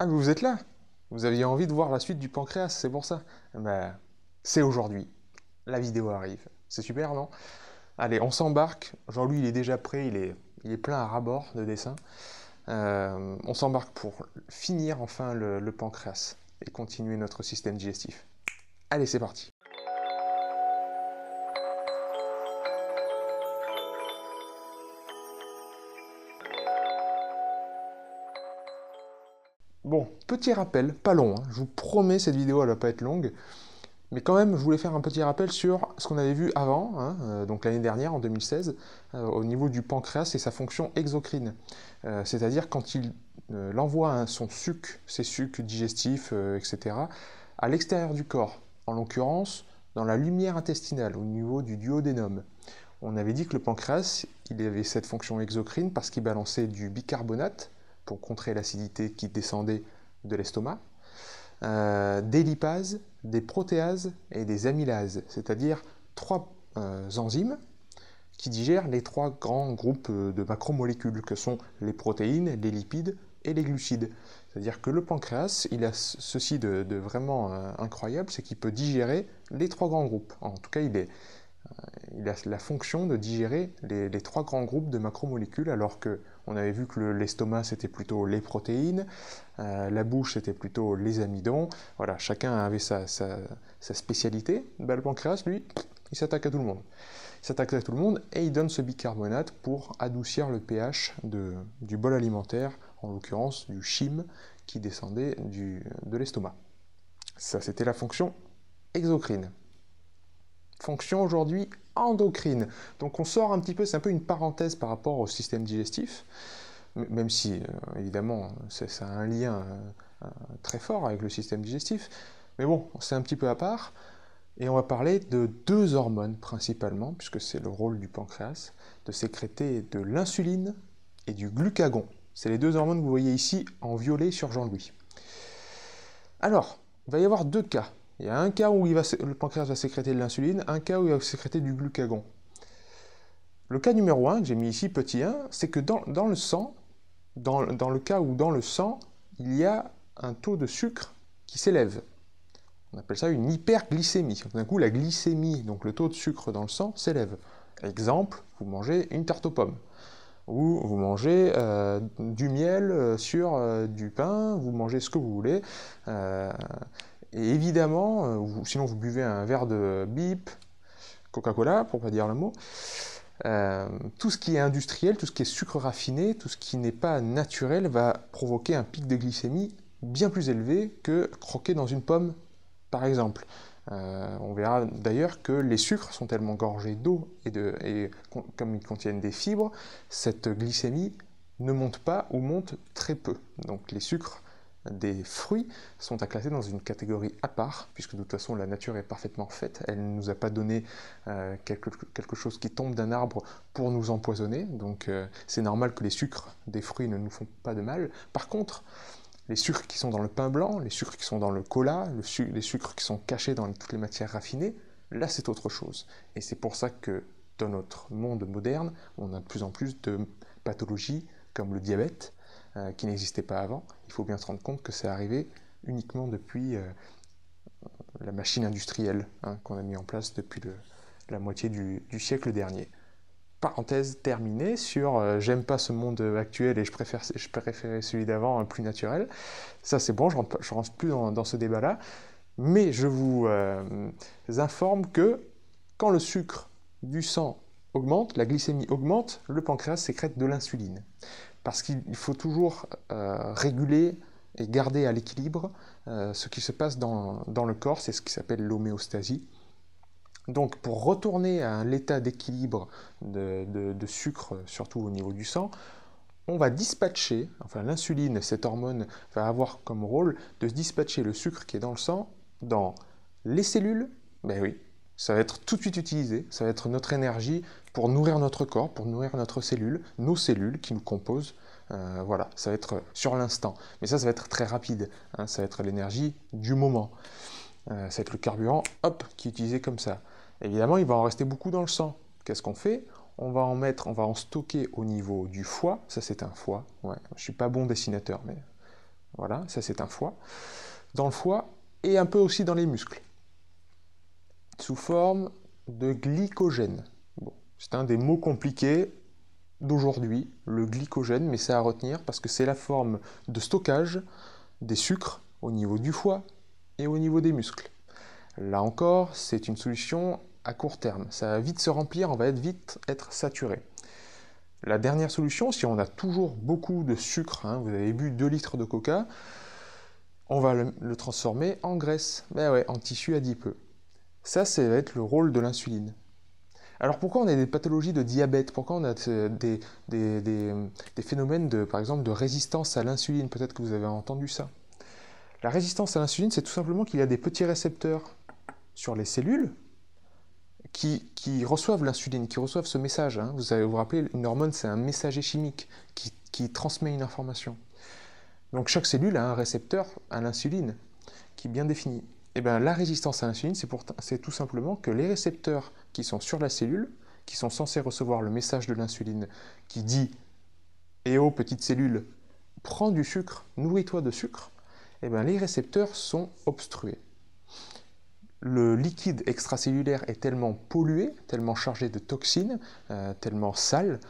Ah, mais vous êtes là? Vous aviez envie de voir la suite du pancréas, c'est pour ça. Ben, c'est aujourd'hui. La vidéo arrive. C'est super, non? Allez, on s'embarque. Jean-Louis, il est déjà prêt, il est plein à ras-bord de dessins. On s'embarque pour finir enfin le pancréas et continuer notre système digestif. Allez, c'est parti. Bon, petit rappel, pas long, hein. Je vous promets, cette vidéo, elle va pas être longue. Mais quand même, je voulais faire un petit rappel sur ce qu'on avait vu avant, hein, donc l'année dernière, en 2016, au niveau du pancréas et sa fonction exocrine. C'est-à-dire quand il envoie son suc, ses sucs digestifs, etc., à l'extérieur du corps, en l'occurrence dans la lumière intestinale, au niveau du duodénum. On avait dit que le pancréas, il avait cette fonction exocrine parce qu'il balançait du bicarbonate pour contrer l'acidité qui descendait de l'estomac, des lipases, des protéases et des amylases, c'est-à-dire trois enzymes qui digèrent les trois grands groupes de macromolécules que sont les protéines, les lipides et les glucides. C'est-à-dire que le pancréas, il a ceci de vraiment incroyable, c'est qu'il peut digérer les trois grands groupes. En tout cas, il a la fonction de digérer les trois grands groupes de macromolécules, alors qu'on avait vu que l'estomac c'était plutôt les protéines, la bouche c'était plutôt les amidons. Voilà, chacun avait sa spécialité. Ben, le pancréas, lui, il s'attaque à tout le monde. Il s'attaque à tout le monde et il donne ce bicarbonate pour adoucir le pH du bol alimentaire, en l'occurrence du chyme qui descendait de l'estomac. Ça, c'était la fonction exocrine. Fonction aujourd'hui endocrine. Donc on sort un petit peu, c'est un peu une parenthèse par rapport au système digestif, même si évidemment ça a un lien très fort avec le système digestif, mais bon, c'est un petit peu à part, et on va parler de deux hormones principalement, puisque c'est le rôle du pancréas, de sécréter de l'insuline et du glucagon. C'est les deux hormones que vous voyez ici en violet sur Jean-Louis. Alors, il va y avoir deux cas. Il y a un cas où le pancréas va sécréter de l'insuline, un cas où il va sécréter du glucagon. Le cas numéro 1, que j'ai mis ici, petit 1, c'est que dans le sang, dans le cas où dans le sang, il y a un taux de sucre qui s'élève. On appelle ça une hyperglycémie. D'un coup, la glycémie, donc le taux de sucre dans le sang, s'élève. Exemple, vous mangez une tarte aux pommes. Ou vous mangez du miel sur du pain, vous mangez ce que vous voulez. Et évidemment, sinon vous buvez un verre de bip, Coca-Cola, pour ne pas dire le mot. Tout ce qui est industriel, tout ce qui est sucre raffiné, tout ce qui n'est pas naturel va provoquer un pic de glycémie bien plus élevé que croquer dans une pomme, par exemple. On verra d'ailleurs que les sucres sont tellement gorgés d'eau et comme ils contiennent des fibres, cette glycémie ne monte pas ou monte très peu. Donc les sucres des fruits sont à classer dans une catégorie à part, puisque de toute façon la nature est parfaitement faite, elle ne nous a pas donné quelque chose qui tombe d'un arbre pour nous empoisonner, donc c'est normal que les sucres des fruits ne nous font pas de mal. Par contre, les sucres qui sont dans le pain blanc, les sucres qui sont dans le cola, les sucres qui sont cachés dans toutes les matières raffinées, là c'est autre chose. Et c'est pour ça que dans notre monde moderne, on a de plus en plus de pathologies comme le diabète, qui n'existait pas avant. Il faut bien se rendre compte que c'est arrivé uniquement depuis la machine industrielle qu'on a mis en place depuis la moitié du siècle dernier. Parenthèse terminée sur j'aime pas ce monde actuel et je préférais celui d'avant, plus naturel. Ça c'est bon, je rentre plus dans ce débat-là. Mais je vous informe que quand le sucre du sang augmente, la glycémie augmente, le pancréas sécrète de l'insuline. Parce qu'il faut toujours réguler et garder à l'équilibre ce qui se passe dans le corps, c'est ce qui s'appelle l'homéostasie. Donc pour retourner à l'état d'équilibre de sucre, surtout au niveau du sang, on va dispatcher, enfin l'insuline, cette hormone, va avoir comme rôle de dispatcher le sucre qui est dans le sang dans les cellules. Ben oui, ça va être tout de suite utilisé, ça va être notre énergie pour nourrir notre corps, pour nourrir notre cellule, nos cellules qui nous composent. Voilà, ça va être sur l'instant. Mais ça va être très rapide, ça va être l'énergie du moment. Ça va être le carburant, hop, qui est utilisé comme ça. Évidemment, il va en rester beaucoup dans le sang. Qu'est-ce qu'on fait? On va en stocker au niveau du foie. Ça, c'est un foie. Ouais. Je suis pas bon dessinateur, mais Voilà, ça c'est un foie. Dans le foie et un peu aussi dans les muscles, sous forme de glycogène. Bon, c'est un des mots compliqués d'aujourd'hui, le glycogène, mais c'est à retenir parce que c'est la forme de stockage des sucres au niveau du foie et au niveau des muscles. Là encore, c'est une solution à court terme. Ça va vite se remplir, on va vite être saturé. La dernière solution, si on a toujours beaucoup de sucre, hein, vous avez bu 2 litres de coca, on va le transformer en graisse, ben ouais, en tissu adipeux. Ça va être le rôle de l'insuline. Alors pourquoi on a des pathologies de diabète? Pourquoi on a des phénomènes, par exemple, de résistance à l'insuline? Peut-être que vous avez entendu ça. La résistance à l'insuline, c'est tout simplement qu'il y a des petits récepteurs sur les cellules qui reçoivent l'insuline, qui reçoivent ce message. Hein. Vous allez vous rappeler, une hormone, c'est un messager chimique qui transmet une information. Donc chaque cellule a un récepteur à l'insuline qui est bien défini. Et bien la résistance à l'insuline, c'est tout simplement que les récepteurs qui sont sur la cellule, qui sont censés recevoir le message de l'insuline qui dit « Eh oh, petite cellule, prends du sucre, nourris-toi de sucre », et bien les récepteurs sont obstrués. Le liquide extracellulaire est tellement pollué, tellement chargé de toxines, tellement sale,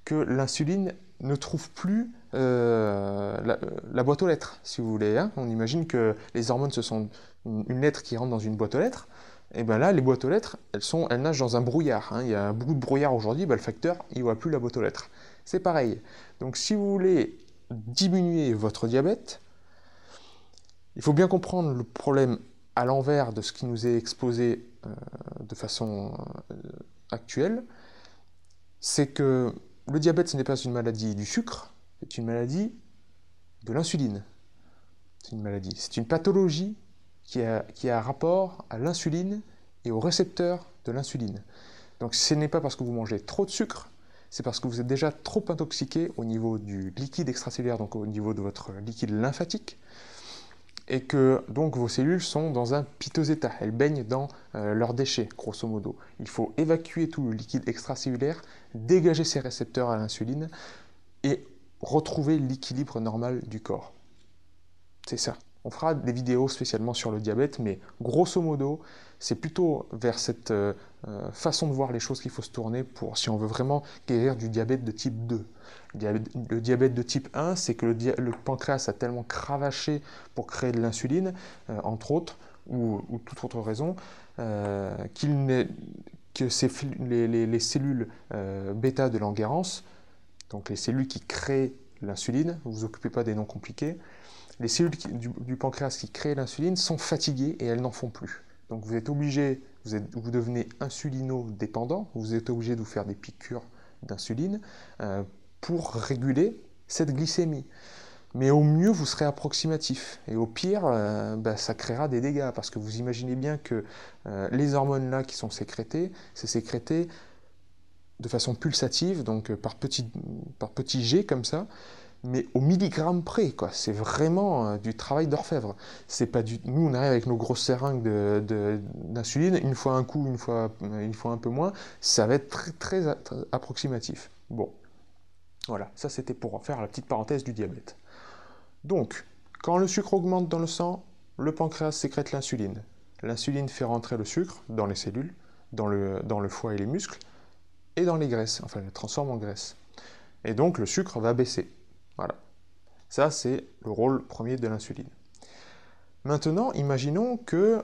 que l'insuline ne trouve plus la boîte aux lettres, si vous voulez. Hein. On imagine que les hormones, ce sont une lettre qui rentre dans une boîte aux lettres. Et bien là, les boîtes aux lettres, elles nagent dans un brouillard. Hein. Il y a beaucoup de brouillard aujourd'hui, le facteur, il ne voit plus la boîte aux lettres. C'est pareil. Donc si vous voulez diminuer votre diabète, il faut bien comprendre le problème à l'envers de ce qui nous est exposé de façon actuelle. C'est que le diabète, ce n'est pas une maladie du sucre, c'est une maladie de l'insuline. C'est une maladie, c'est une pathologie qui a rapport à l'insuline et aux récepteurs de l'insuline. Donc ce n'est pas parce que vous mangez trop de sucre, c'est parce que vous êtes déjà trop intoxiqué au niveau du liquide extracellulaire, donc au niveau de votre liquide lymphatique, et que donc vos cellules sont dans un piteux état, elles baignent dans leurs déchets, grosso modo. Il faut évacuer tout le liquide extracellulaire, dégager ces récepteurs à l'insuline et retrouver l'équilibre normal du corps. C'est ça. On fera des vidéos spécialement sur le diabète, mais grosso modo, c'est plutôt vers cette façon de voir les choses qu'il faut se tourner si on veut vraiment guérir du diabète de type 2. Le diabète de type 1, c'est que le pancréas a tellement cravaché pour créer de l'insuline, entre autres, ou toute autre raison, que les cellules bêta de Langerhans, donc les cellules qui créent l'insuline, ne vous occupez pas des noms compliqués, les cellules du pancréas qui créent l'insuline sont fatiguées et elles n'en font plus. Donc vous êtes obligé, vous devenez insulino-dépendant, vous êtes obligé de vous faire des piqûres d'insuline pour réguler cette glycémie. Mais au mieux, vous serez approximatif. Et au pire, ça créera des dégâts. Parce que vous imaginez bien que les hormones là qui sont sécrétées, c'est sécrété de façon pulsative, donc par petits jets comme ça, mais au milligramme près, quoi. C'est vraiment du travail d'orfèvre. C'est pas Nous, on arrive avec nos grosses seringues d'insuline, une fois un coup, une fois un peu moins, ça va être très approximatif. Bon, voilà, ça c'était pour faire la petite parenthèse du diabète. Donc, quand le sucre augmente dans le sang, le pancréas sécrète l'insuline. L'insuline fait rentrer le sucre dans les cellules, dans le foie et les muscles, et dans les graisses, enfin, elle les transforme en graisse. Et donc, le sucre va baisser. Voilà. Ça, c'est le rôle premier de l'insuline. Maintenant, imaginons que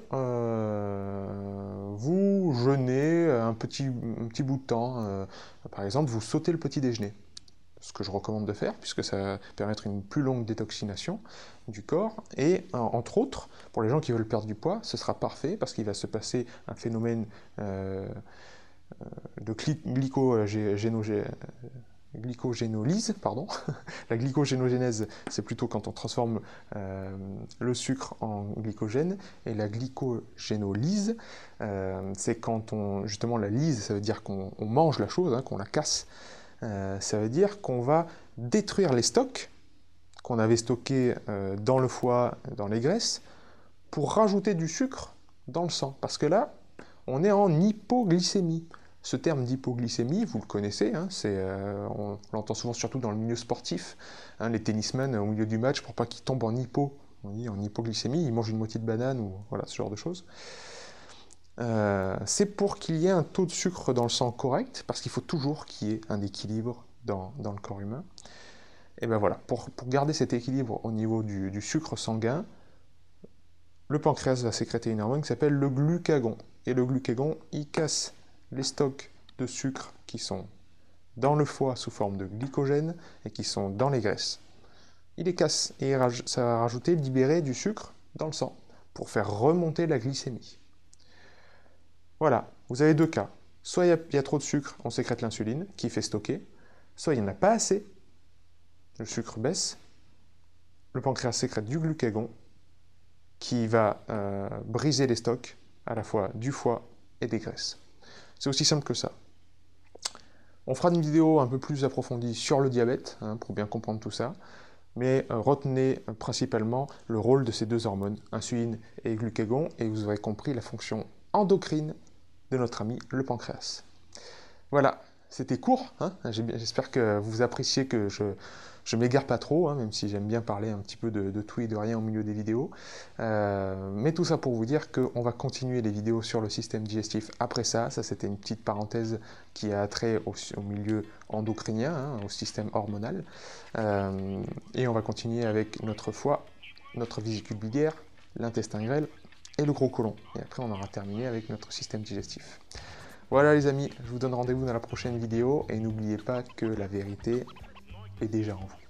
vous jeûnez un petit bout de temps. Par exemple, vous sautez le petit déjeuner. Ce que je recommande de faire, puisque ça va permettre une plus longue détoxination du corps. Et entre autres, pour les gens qui veulent perdre du poids, ce sera parfait, parce qu'il va se passer un phénomène de glycogénolyse, pardon. La glycogénogénèse, c'est plutôt quand on transforme le sucre en glycogène, et la glycogénolyse, c'est quand justement la lyse, ça veut dire qu'on mange la chose, hein, qu'on la casse. Ça veut dire qu'on va détruire les stocks qu'on avait stockés dans le foie, dans les graisses, pour rajouter du sucre dans le sang. Parce que là, on est en hypoglycémie. Ce terme d'hypoglycémie, vous le connaissez, hein, on l'entend souvent surtout dans le milieu sportif. Hein, les tennismen, au milieu du match, pour pas qu'ils tombent en hypoglycémie, ils mangent une moitié de banane ou voilà, ce genre de choses. C'est pour qu'il y ait un taux de sucre dans le sang correct, parce qu'il faut toujours qu'il y ait un équilibre dans le corps humain. Et bien voilà, pour garder cet équilibre au niveau du sucre sanguin, le pancréas va sécréter une hormone qui s'appelle le glucagon. Et le glucagon, il casse les stocks de sucre qui sont dans le foie sous forme de glycogène et qui sont dans les graisses. Il les casse et ça va rajouter, libérer du sucre dans le sang pour faire remonter la glycémie. Voilà, vous avez deux cas. Soit il y a trop de sucre, on sécrète l'insuline qui fait stocker, soit il n'y en a pas assez, le sucre baisse, le pancréas sécrète du glucagon qui va briser les stocks à la fois du foie et des graisses. C'est aussi simple que ça. On fera une vidéo un peu plus approfondie sur le diabète, hein, pour bien comprendre tout ça, mais retenez principalement le rôle de ces deux hormones, insuline et glucagon, et vous aurez compris la fonction endocrine de notre ami le pancréas. Voilà, c'était court, hein, j'espère que vous appréciez que je m'égare pas trop, hein, même si j'aime bien parler un petit peu de tout et de rien au milieu des vidéos. Mais tout ça pour vous dire qu'on va continuer les vidéos sur le système digestif après ça. Ça, c'était une petite parenthèse qui a trait au milieu endocrinien, hein, au système hormonal. Et on va continuer avec notre foie, notre vésicule biliaire, l'intestin grêle et le gros côlon. Et après, on aura terminé avec notre système digestif. Voilà les amis, je vous donne rendez-vous dans la prochaine vidéo et n'oubliez pas que la vérité est déjà en vous.